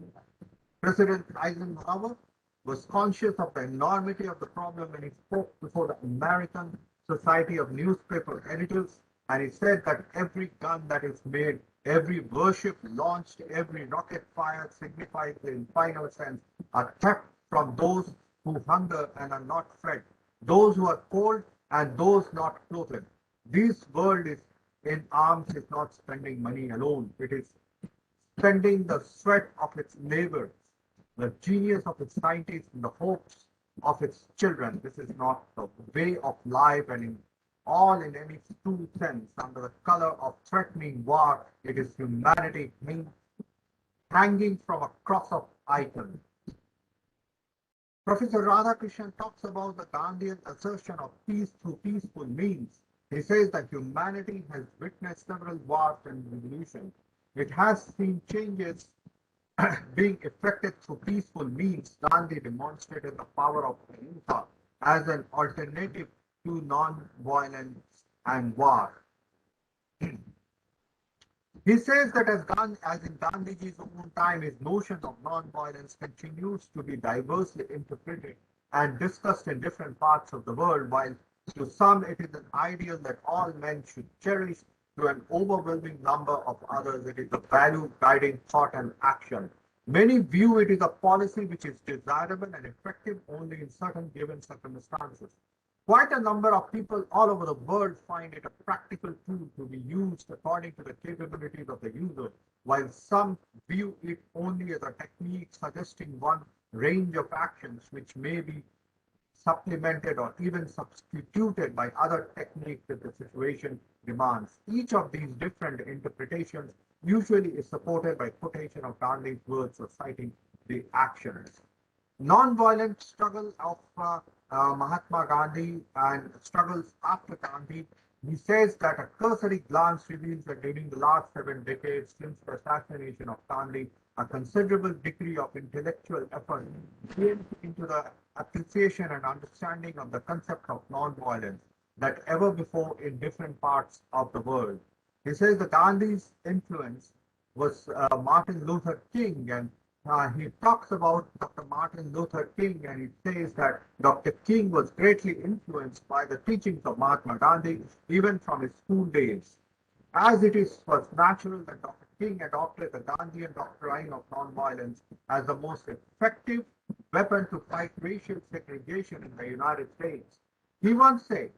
[SPEAKER 1] President Eisenhower was conscious of the enormity of the problem when he spoke before the American Society of Newspaper Editors, and he said that every gun that is made, every warship launched, every rocket fired signifies in final sense a theft from those who hunger and are not fed, those who are cold and those not clothed. This world is in arms is not spending money alone. It is spending the sweat of its labor, the genius of its scientists, and the hopes of its children. This is not the way of life, and in all in any true sense, under the color of threatening war, it is humanity hanging from a cross of icons. Professor Radhakrishnan talks about the Gandhian assertion of peace through peaceful means. He says that humanity has witnessed several wars and revolutions. It has seen changes being effected through peaceful means. Gandhi demonstrated the power of ahimsa as an alternative to non-violence and war. He says that as in Gandhiji's own time, his notion of non-violence continues to be diversely interpreted and discussed in different parts of the world, while to some it is an ideal that all men should cherish, to an overwhelming number of others it is a value guiding thought and action. Many view it as a policy which is desirable and effective only in certain given circumstances. Quite a number of people all over the world find it a practical tool to be used according to the capabilities of the user, while some view it only as a technique suggesting one range of actions which may be supplemented or even substituted by other techniques if the situation demands. Each of these different interpretations usually is supported by quotation of Gandhi's words or citing the actions. Non-violent struggle of Mahatma Gandhi and struggles after Gandhi. He says that a cursory glance reveals that during the last 7 decades since the assassination of Gandhi, a considerable degree of intellectual effort went into the appreciation and understanding of the concept of non-violence that ever before in different parts of the world. He says that Gandhi's influence was Martin Luther King, and he talks about Dr. Martin Luther King, and he says that Dr. King was greatly influenced by the teachings of Mahatma Gandhi even from his school days. As it is was natural that Dr. King adopted the Gandhian doctrine of nonviolence as the most effective weapon to fight racial segregation in the United States. He once said,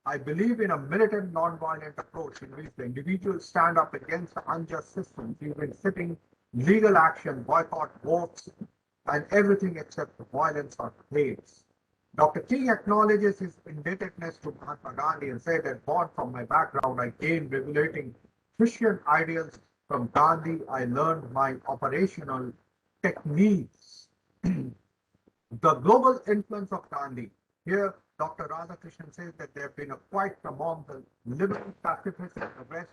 [SPEAKER 1] I believe in a militant nonviolent approach in which the individuals stand up against the unjust systems using sitting, legal action, boycott, votes, and everything except violence or hate. Dr. King acknowledges his indebtedness to Mahatma Gandhi and said that born from my background, I gained regulating Christian ideals from Gandhi. I learned my operational techniques. The global influence of Gandhi. Here, Dr. Radhakrishnan says that there have been a quite among the liberal pacifists in the West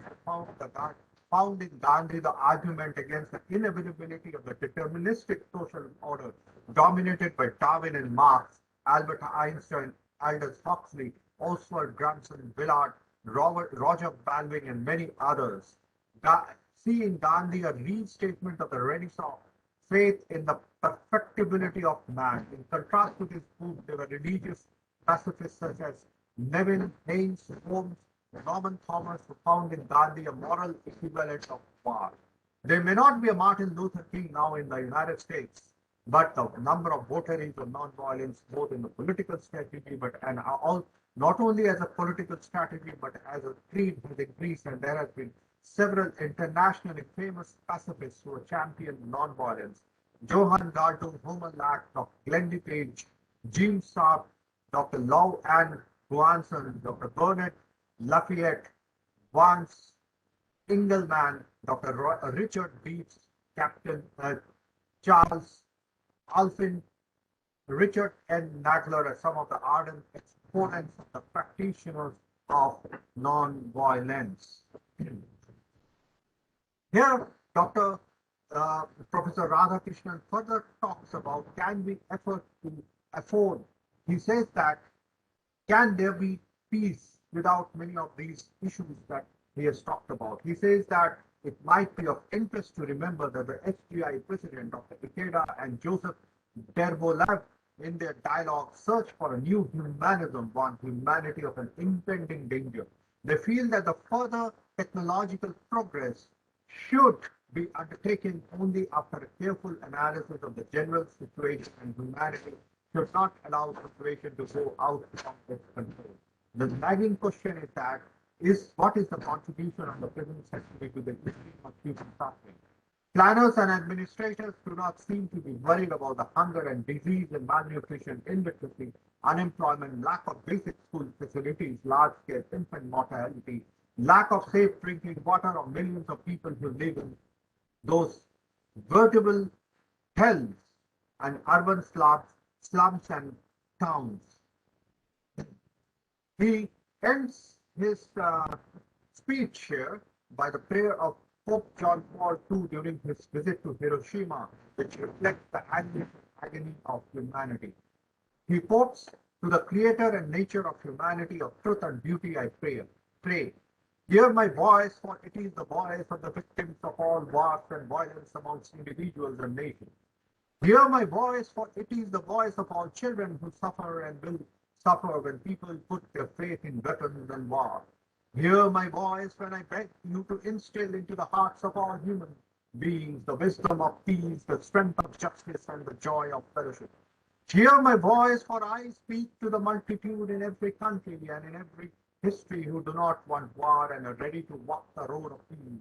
[SPEAKER 1] found in Gandhi the argument against the inevitability of the deterministic social order dominated by Darwin and Marx, Albert Einstein, Aldous Huxley, Oswald Granson, Willard, Roger Baldwin, and many others. See in Gandhi a restatement of the Renaissance faith in the perfectibility of man. In contrast to this group, there were religious pacifists such as Neville, Haynes, Holmes, Norman Thomas, who found in Gandhi a moral equivalent of war. There may not be a Martin Luther King now in the United States, but the number of votaries of nonviolence, both in the political strategy, but and all not only as a political strategy, but as a creed, has increased, and there has been several internationally famous pacifists who have championed nonviolence. Johann Galtung, Homer Lack, Dr. Glendy Page, James Saab, Dr. Lau Ann Guanson, Dr. Bernard Lafayette, Vance Engelman, Dr. Richard Beats, Captain Charles Alfin, Richard N. Nagler are some of the ardent exponents of the practitioners of non-violence. Here, Dr. Professor Radhakrishnan further talks about can we afford. He says that can there be peace without many of these issues that he has talked about. He says that it might be of interest to remember that the HGI president, Dr. Ikeda and Joseph Derbolev, in their dialogue, search for a new humanism, one humanity of an impending danger. They feel that the further technological progress should be undertaken only after a careful analysis of the general situation, and humanity should not allow the situation to go out of its control. The nagging question is that what is the contribution of the present century to the easing of human suffering? Planners and administrators do not seem to be worried about the hunger and disease and malnutrition, illiteracy, unemployment, lack of basic school facilities, large-scale infant mortality, lack of safe drinking water, or millions of people who live in those veritable hells and urban slums and towns. He ends his speech here by the prayer of Pope John Paul II during his visit to Hiroshima, which reflects the agony of humanity. He quotes, to the creator and nature of humanity, of truth and beauty I pray. Hear my voice, for it is the voice of the victims of all wars and violence amongst individuals and nations. Hear my voice, for it is the voice of all children who suffer and will suffer when people put their faith in weapons and war. Hear my voice when I beg you to instill into the hearts of all human beings the wisdom of peace, the strength of justice, and the joy of fellowship. Hear my voice, for I speak to the multitude in every country and in every history who do not want war and are ready to walk the road of peace.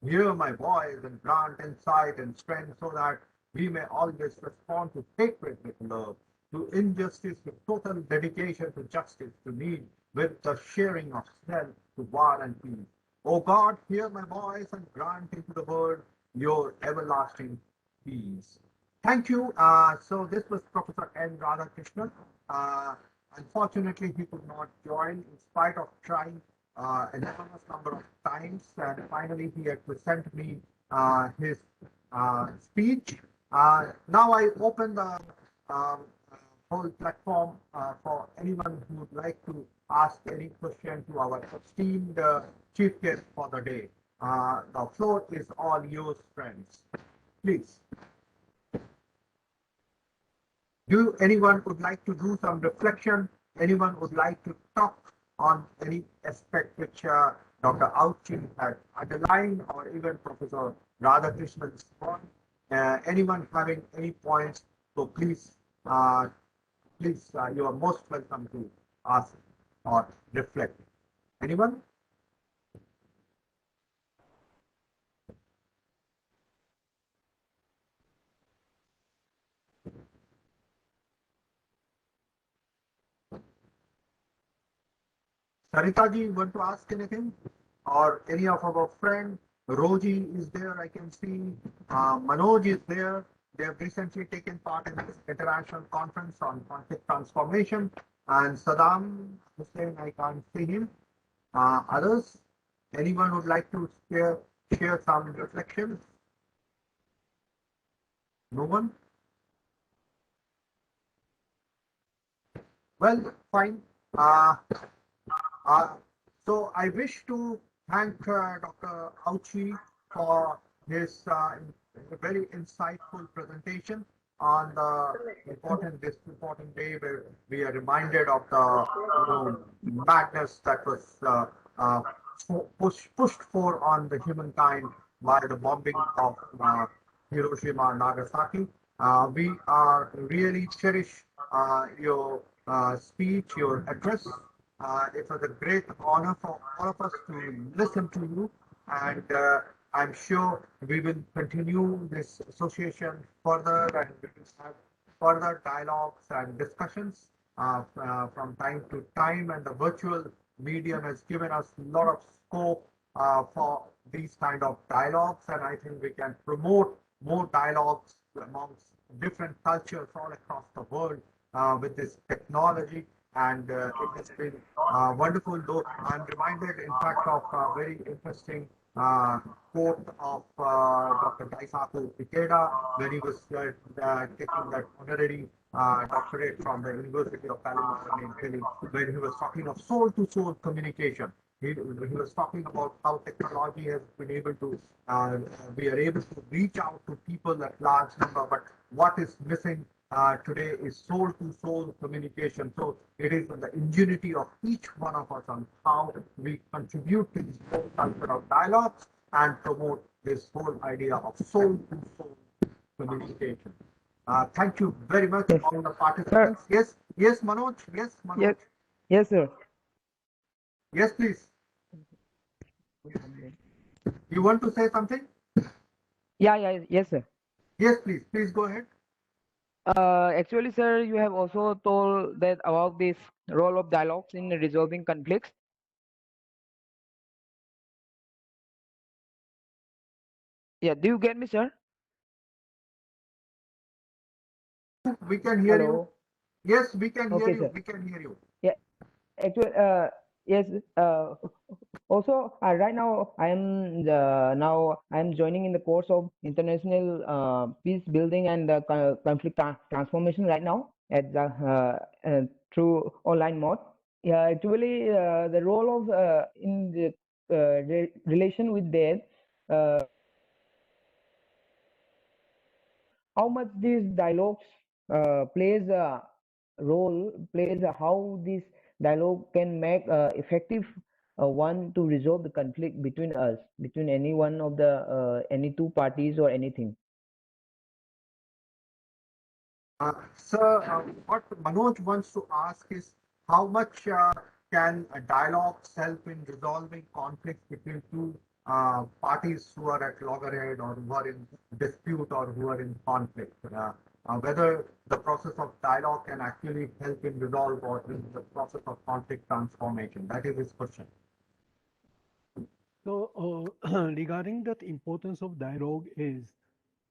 [SPEAKER 1] Hear my voice and grant insight and strength so that we may always respond to hatred with love, to injustice with total dedication to justice, to need with the sharing of strength to war and peace. O God, hear my voice and grant into the world your everlasting peace. Thank you. So this was Professor N. Radhakrishnan. Uh, Unfortunately, he could not join in spite of trying an enormous number of times, and finally he had present me his speech. Now I open the um, whole platform for anyone who would like to ask any question to our esteemed chief guest for the day. The floor is all yours, friends. Please. Do anyone would like to do some reflection? Anyone would like to talk on any aspect which Dr. Auchi had underlined, or even Professor Radhakrishnan on? Anyone having any points? So uh, please, you are most welcome to ask or reflect. Anyone? Sarita ji, want to ask anything? Or any of our friend? Roji is there, I can see. Manoj is there. They have recently taken part in this international conference on conflict transformation. And Saddam Hussein, I can't see him. Others? Anyone would like to share some reflections? No one? Well, fine. Uh, so I wish to thank Dr. Auchi for his very insightful presentation on this important day where we are reminded of the madness that was pushed for on the humankind by the bombing of Hiroshima and Nagasaki. We are really cherish your speech, your address. It was a great honor for all of us to listen to you, and I'm sure we will continue this association further, and we will have further dialogues and discussions from time to time. And the virtual medium has given us a lot of scope for these kind of dialogues, and I think we can promote more dialogues amongst different cultures all across the world with this technology, and it has been wonderful. Though I'm reminded, in fact, of a very interesting uh, quote of Dr. Daisaku Ikeda when he was taking that honorary doctorate from the University of California in Philly, when he was talking of soul-to-soul communication. He was talking about how technology has been able to, we are able to reach out to people at large number, but what is missing today is soul to soul communication. So it is the ingenuity of each one of us on how we contribute to this whole culture of dialogues and promote this whole idea of soul to soul communication. Thank you very much,
[SPEAKER 4] Yes.
[SPEAKER 1] all the participants. Yes, Manoj. Yes, Manoj.
[SPEAKER 4] Yes, sir.
[SPEAKER 1] Yes, please. You want to say something?
[SPEAKER 4] Yes, sir.
[SPEAKER 1] Yes, please. Please go ahead.
[SPEAKER 4] Actually, sir, you have also told that about this role of dialogues in resolving conflicts. Yeah, do you get me, sir?
[SPEAKER 1] We can hear you.
[SPEAKER 4] Hello.
[SPEAKER 1] Yes, we can hear
[SPEAKER 4] Okay,
[SPEAKER 1] you.
[SPEAKER 4] sir.
[SPEAKER 1] We can hear you.
[SPEAKER 4] Yeah, actually, yes. Also, right now I am joining in the course of international peace building and conflict transformation right now at the through online mode. Yeah, actually, the role of in the relation with that, how much these dialogues plays a role, plays how this dialogue can make effective one to resolve the conflict between us, between any one of the any two parties or anything.
[SPEAKER 1] Sir, what Manoj wants to ask is how much can dialogues help in resolving conflicts between two parties who are at loggerhead or who are in dispute or who are in conflict? Whether the process of dialogue can actually help in resolve or in the process of conflict transformation. That is his question.
[SPEAKER 3] So, regarding that importance of dialogue is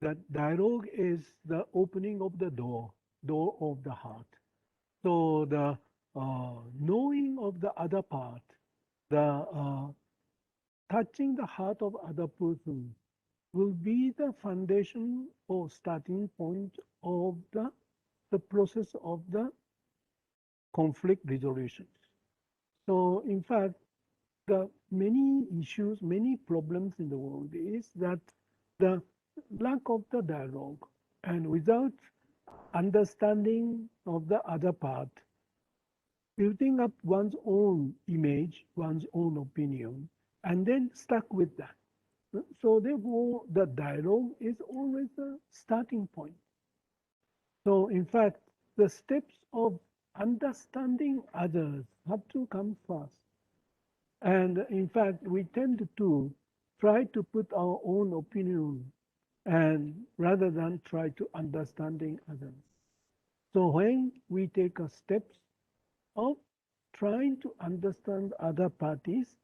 [SPEAKER 3] that dialogue is the opening of the door of the heart. So the knowing of the other part, the touching the heart of other person will be the foundation or starting point of the process of the conflict resolution. So in fact, the many issues, many problems in the world is that the lack of the dialogue and without understanding of the other part, building up one's own image, one's own opinion, and then stuck with that. So therefore, the dialogue is always the starting point. So in fact, the steps of understanding others have to come first. And in fact, we tend to try to put our own opinion and rather than try to understanding others. So when we take a steps of trying to understand other parties,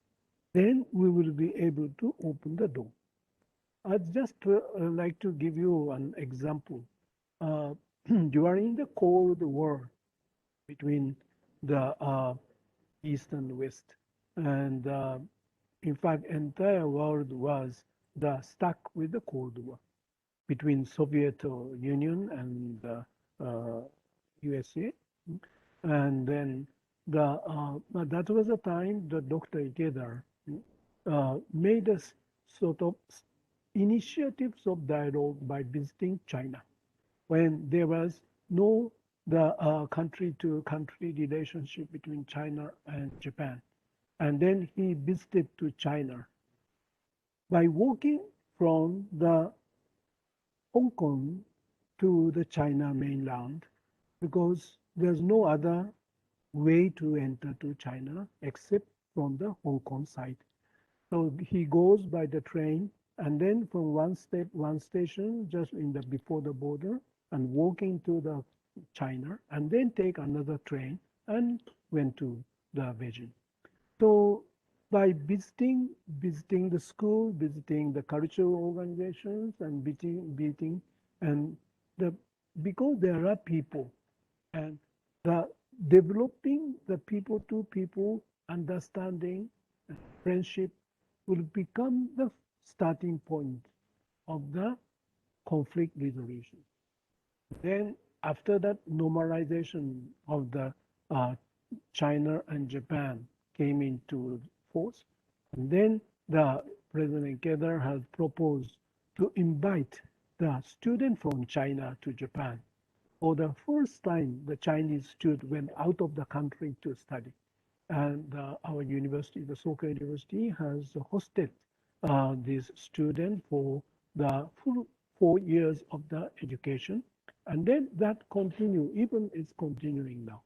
[SPEAKER 3] then we will be able to open the door. I'd just like to give you an example. Uh, During the Cold War between the East and West, and in fact, entire world was stuck with the Cold War between Soviet Union and USA, and then that was a time that Dr. Ikeda made a sort of initiatives of dialogue by visiting China when there was no the country to country relationship between China and Japan. And then he visited to China. By walking from the Hong Kong to the China mainland, because there's no other way to enter to China except from the Hong Kong side. So he goes by the train and then from one station just in the before the border and walking to the China and then take another train and went to the Beijing. So by visiting the school, visiting the cultural organizations and visiting and the because there are people and the developing the people to people understanding friendship will become the starting point of the conflict resolution. Then after that normalization of the China and Japan came into force, and then the President Keller has proposed to invite the student from China to Japan. For the first time, the Chinese student went out of the country to study. And our university, the Soka University, has hosted this student for the full 4 years of the education. And then that continue, even is continuing now.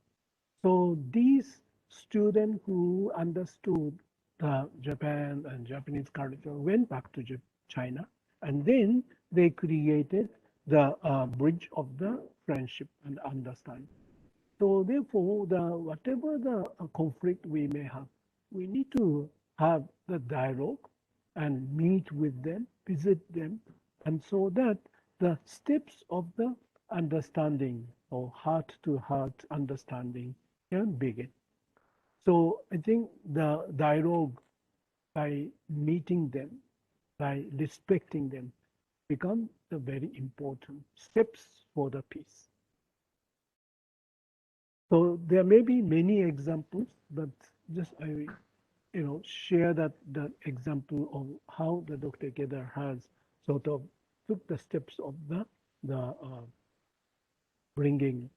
[SPEAKER 3] So these students who understood Japan and Japanese culture went back to China, and then they created the bridge of the friendship and understanding. So therefore, whatever the conflict we may have, we need to have the dialogue and meet with them, visit them, and so that the steps of the understanding or heart-to-heart understanding can begin. So I think the dialogue by meeting them, by respecting them, become the very important steps for the peace. So there may be many examples, but just I share that example of how the Dr. Kedar has sort of took the steps of the bringing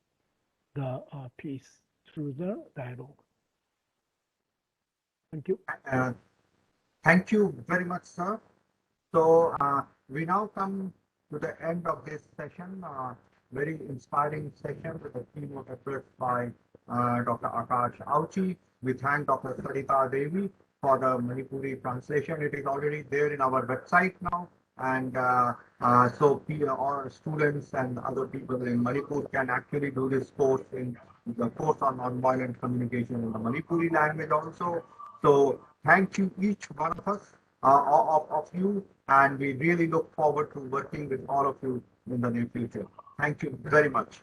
[SPEAKER 3] the peace through the dialogue. Thank you.
[SPEAKER 1] Uh, Thank you very much, sir. So we now come to the end of this session, very inspiring session with a keynote address by Dr. Akash Auchi. We thank Dr. Sarita Devi for the Manipuri translation. It is already there in our website now. And so all students and other people in Manipur can actually do this course in the course on nonviolent communication in the Manipuri language also. So thank you, each one of us, of you, and we really look forward to working with all of you in the near future. Thank you very much.